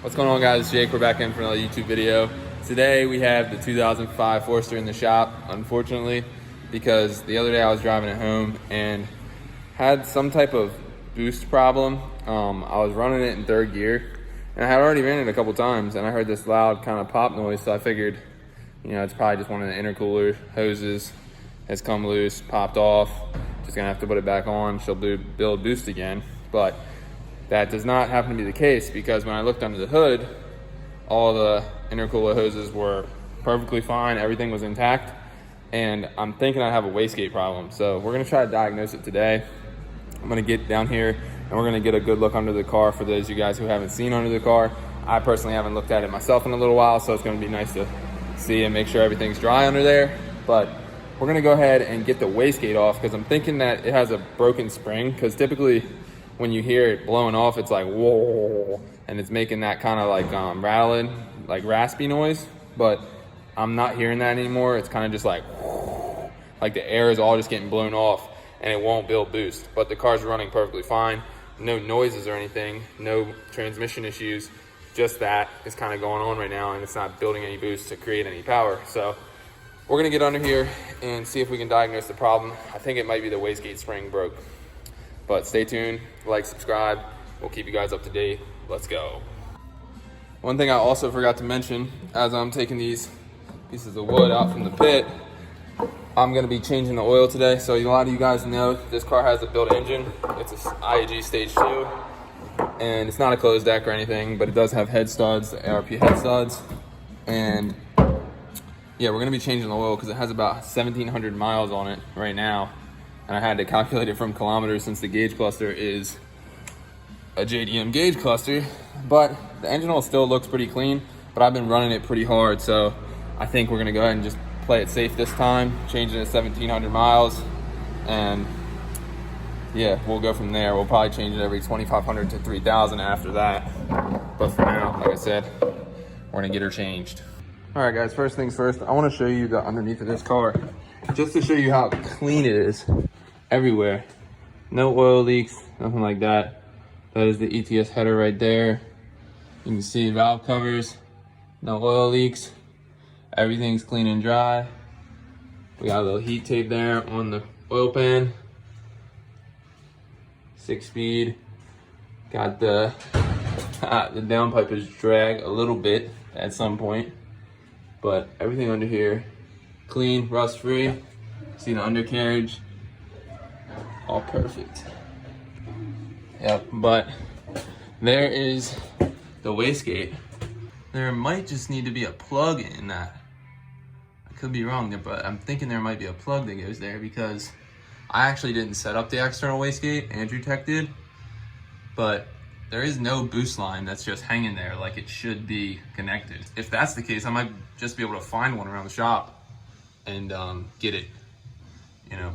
What's going on, guys? It's Jake. We're back in for another YouTube video. Today we have the 2005 Forester in the shop, unfortunately, because the other day I was driving it home and had some type of boost problem. I was running it in third gear and I had already ran it a couple times and I heard this loud kind of pop noise, so I figured, it's probably just one of the intercooler hoses has come loose, popped off. Just gonna have to put it back on. She'll build boost again, but that does not happen to be the case, because when I looked under the hood, all the intercooler hoses were perfectly fine, everything was intact, and I'm thinking I have a wastegate problem. So we're gonna try to diagnose it today. I'm gonna get down here and we're gonna get a good look under the car for those of you guys who haven't seen under the car. I personally haven't looked at it myself in a little while, so it's gonna be nice to see and make sure everything's dry under there. But we're gonna go ahead and get the wastegate off, because I'm thinking that it has a broken spring, because typically when you hear it blowing off, it's like whoa, and it's making that kind of like rattling, like raspy noise. But I'm not hearing that anymore. It's kind of just like whoa, like the air is all just getting blown off and it won't build boost. But the car's running perfectly fine, no noises or anything, no transmission issues. Just that is kind of going on right now, and it's not building any boost to create any power. So we're gonna get under here and see if we can diagnose the problem. I think it might be the wastegate spring broke. But stay tuned, like, subscribe. We'll keep you guys up to date. Let's go. One thing I also forgot to mention, as I'm taking these pieces of wood out from the pit, I'm gonna be changing the oil today. So a lot of you guys know this car has a built engine. It's a IAG Stage 2, and it's not a closed deck or anything, but it does have head studs, the ARP head studs. And yeah, we're gonna be changing the oil because it has about 1,700 miles on it right now. And I had to calculate it from kilometers, since the gauge cluster is a JDM gauge cluster. But the engine oil still looks pretty clean, but I've been running it pretty hard. So I think we're gonna go ahead and just play it safe this time, change it to 1,700 miles. And yeah, we'll go from there. We'll probably change it every 2,500 to 3,000 after that. But for now, like I said, we're gonna get her changed. All right, guys, first things first, I wanna show you the underneath of this car, just to show you how clean it is everywhere. No oil leaks, nothing like that. That is the ETS header right there. You can see valve covers, no oil leaks. Everything's clean and dry. We got a little heat tape there on the oil pan. 6-speed. Got the downpipe is drag a little bit at some point, but everything under here clean, rust free. See the undercarriage, all perfect. Yep, but there is the wastegate. There might just need to be a plug in that. I could be wrong there, but I'm thinking there might be a plug that goes there, because I actually didn't set up the external wastegate, Andrew Tech did, but there is no boost line that's just hanging there like it should be connected. If that's the case, I might just be able to find one around the shop and get it,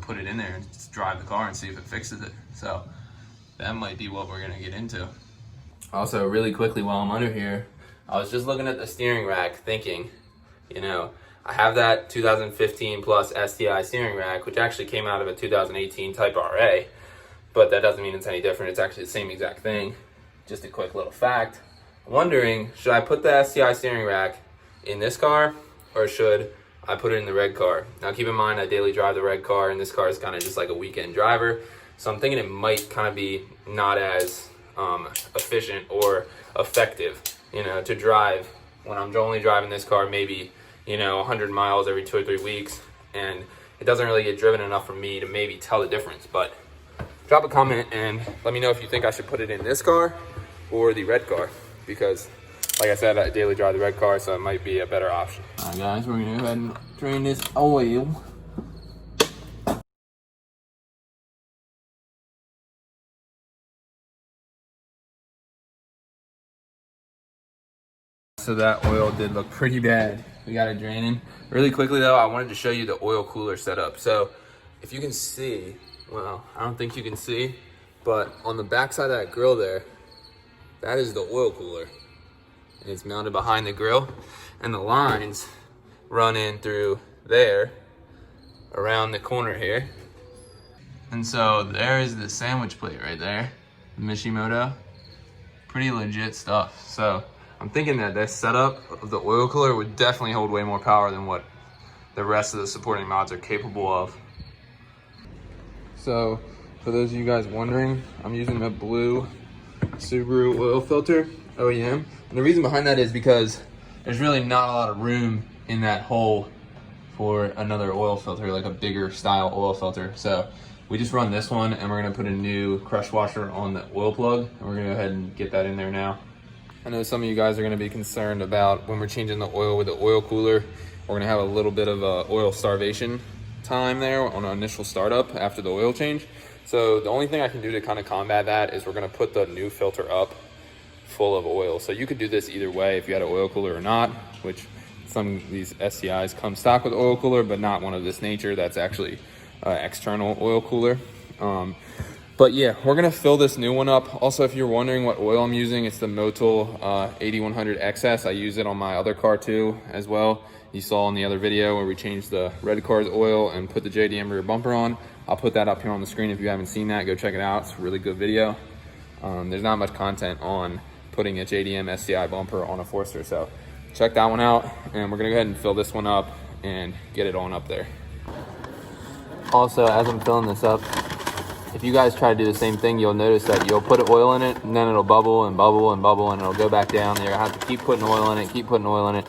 put it in there and just drive the car and see if it fixes it. So that might be what we're gonna get into. Also, really quickly while I'm under here, I was just looking at the steering rack thinking, I have that 2015 plus STI steering rack, which actually came out of a 2018 Type RA, but that doesn't mean it's any different. It's actually the same exact thing. Just a quick little fact. I'm wondering, should I put the STI steering rack in this car, or should I put it in the red car? Now keep in mind, I daily drive the red car, and this car is kind of just like a weekend driver. So I'm thinking it might kind of be not as efficient or effective, to drive when I'm only driving this car maybe, 100 miles every 2 or 3 weeks. And it doesn't really get driven enough for me to maybe tell the difference. But drop a comment and let me know if you think I should put it in this car or the red car, because like I said, I daily drive the red car, so it might be a better option. All right, guys, we're gonna go ahead and drain this oil. So that oil did look pretty bad. We got it draining. Really quickly though, I wanted to show you the oil cooler setup. So if you can see, well, I don't think you can see, but on the back side of that grill there, that is the oil cooler. And it's mounted behind the grill, and the lines run in through there, around the corner here. And so there is the sandwich plate right there, the Mishimoto. Pretty legit stuff. So I'm thinking that this setup of the oil cooler would definitely hold way more power than what the rest of the supporting mods are capable of. So for those of you guys wondering, I'm using a blue Subaru oil filter, OEM. And the reason behind that is because there's really not a lot of room in that hole for another oil filter, like a bigger style oil filter. So we just run this one, and we're gonna put a new crush washer on the oil plug, and we're gonna go ahead and get that in there now. I know some of you guys are gonna be concerned about when we're changing the oil with the oil cooler, we're gonna have a little bit of a oil starvation time there on our initial startup after the oil change. So the only thing I can do to kind of combat that is we're gonna put the new filter up full of oil. So you could do this either way if you had an oil cooler or not, which some of these SCIs come stock with oil cooler, but not one of this nature that's actually external oil cooler. But yeah, we're gonna fill this new one up. Also, if you're wondering what oil I'm using, it's the Motul 8100 XS. I use it on my other car too as well. You saw in the other video where we changed the red car's oil and put the JDM rear bumper on. I'll put that up here on the screen. If you haven't seen that, go check it out. It's a really good video. There's not much content on putting a JDM SCI bumper on a Forester, so check that one out. And we're gonna go ahead and fill this one up and get it on up there. Also, as I'm filling this up, if you guys try to do the same thing, you'll notice that you'll put oil in it and then it'll bubble and bubble and bubble and it'll go back down. You'll have to keep putting oil in it, keep putting oil in it,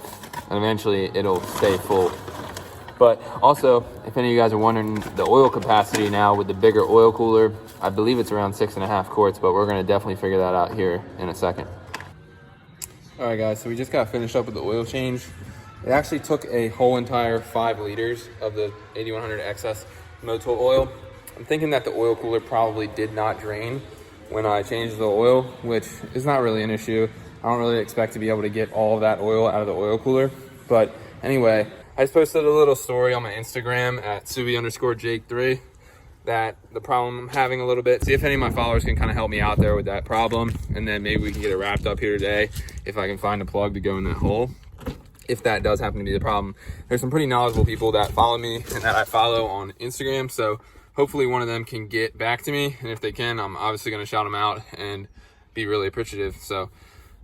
and eventually it'll stay full. But also, if any of you guys are wondering the oil capacity now with the bigger oil cooler, I believe it's around 6.5 quarts, but we're gonna definitely figure that out here in a second. All right guys, so we just got finished up with the oil change. It actually took a whole entire 5 liters of the 8100 XS Motul oil. I'm thinking that the oil cooler probably did not drain when I changed the oil, which is not really an issue. I don't really expect to be able to get all of that oil out of the oil cooler. But anyway, I just posted a little story on my Instagram at Subi_Jake3 that the problem I'm having a little bit. See if any of my followers can kind of help me out there with that problem. And then maybe we can get it wrapped up here today if I can find a plug to go in that hole. If that does happen to be the problem. There's some pretty knowledgeable people that follow me and that I follow on Instagram. So hopefully one of them can get back to me. And if they can, I'm obviously gonna shout them out and be really appreciative. So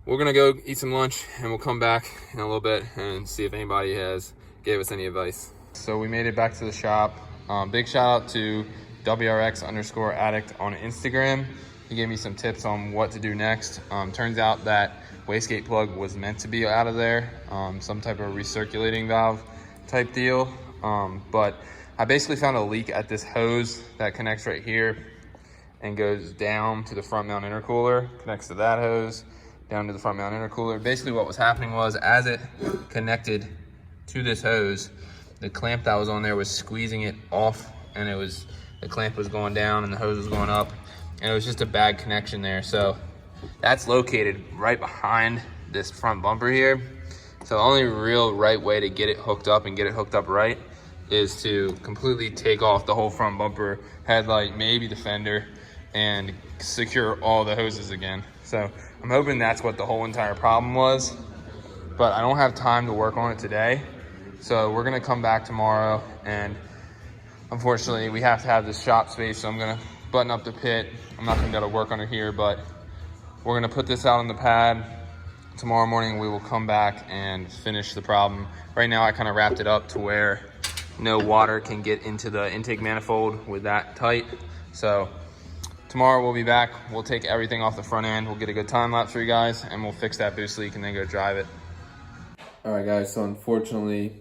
we're gonna go eat some lunch and we'll come back in a little bit and see if anybody gave us any advice. So we made it back to the shop. Big shout out to WRX_addict on Instagram. He gave me some tips on what to do next. Turns out that wastegate plug was meant to be out of there, some type of recirculating valve type deal. But I basically found a leak at this hose that connects right here and goes down to the front mount intercooler, connects to that hose, down to the front mount intercooler. Basically what was happening was as it connected to this hose, the clamp that was on there was squeezing it off, and the clamp was going down and the hose was going up, and it was just a bad connection there. So that's located right behind this front bumper here. So the only real right way to get it hooked up and get it hooked up right is to completely take off the whole front bumper, headlight, maybe the fender, and secure all the hoses again. So I'm hoping that's what the whole entire problem was, but I don't have time to work on it today. So we're gonna come back tomorrow, and unfortunately we have to have this shop space, so I'm gonna button up the pit. I'm not gonna be able to work on it here, but we're gonna put this out on the pad. Tomorrow morning we will come back and finish the problem. Right now I kind of wrapped it up to where no water can get into the intake manifold with that tight. So tomorrow we'll be back. We'll take everything off the front end. We'll get a good time lapse for you guys, and we'll fix that boost leak and then go drive it. All right guys, so unfortunately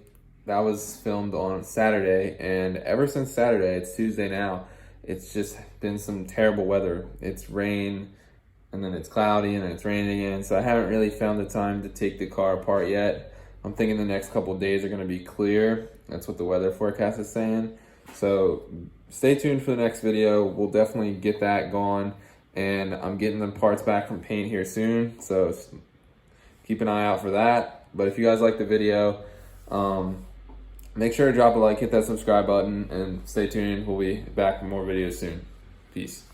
that was filmed on Saturday, and ever since Saturday, it's Tuesday now, it's just been some terrible weather. It's rain, and then it's cloudy, and then it's raining again. So I haven't really found the time to take the car apart yet. I'm thinking the next couple of days are gonna be clear. That's what the weather forecast is saying. So stay tuned for the next video. We'll definitely get that going, and I'm getting the parts back from paint here soon. So keep an eye out for that. But if you guys like the video, make sure to drop a like, hit that subscribe button, and stay tuned. We'll be back with more videos soon. Peace.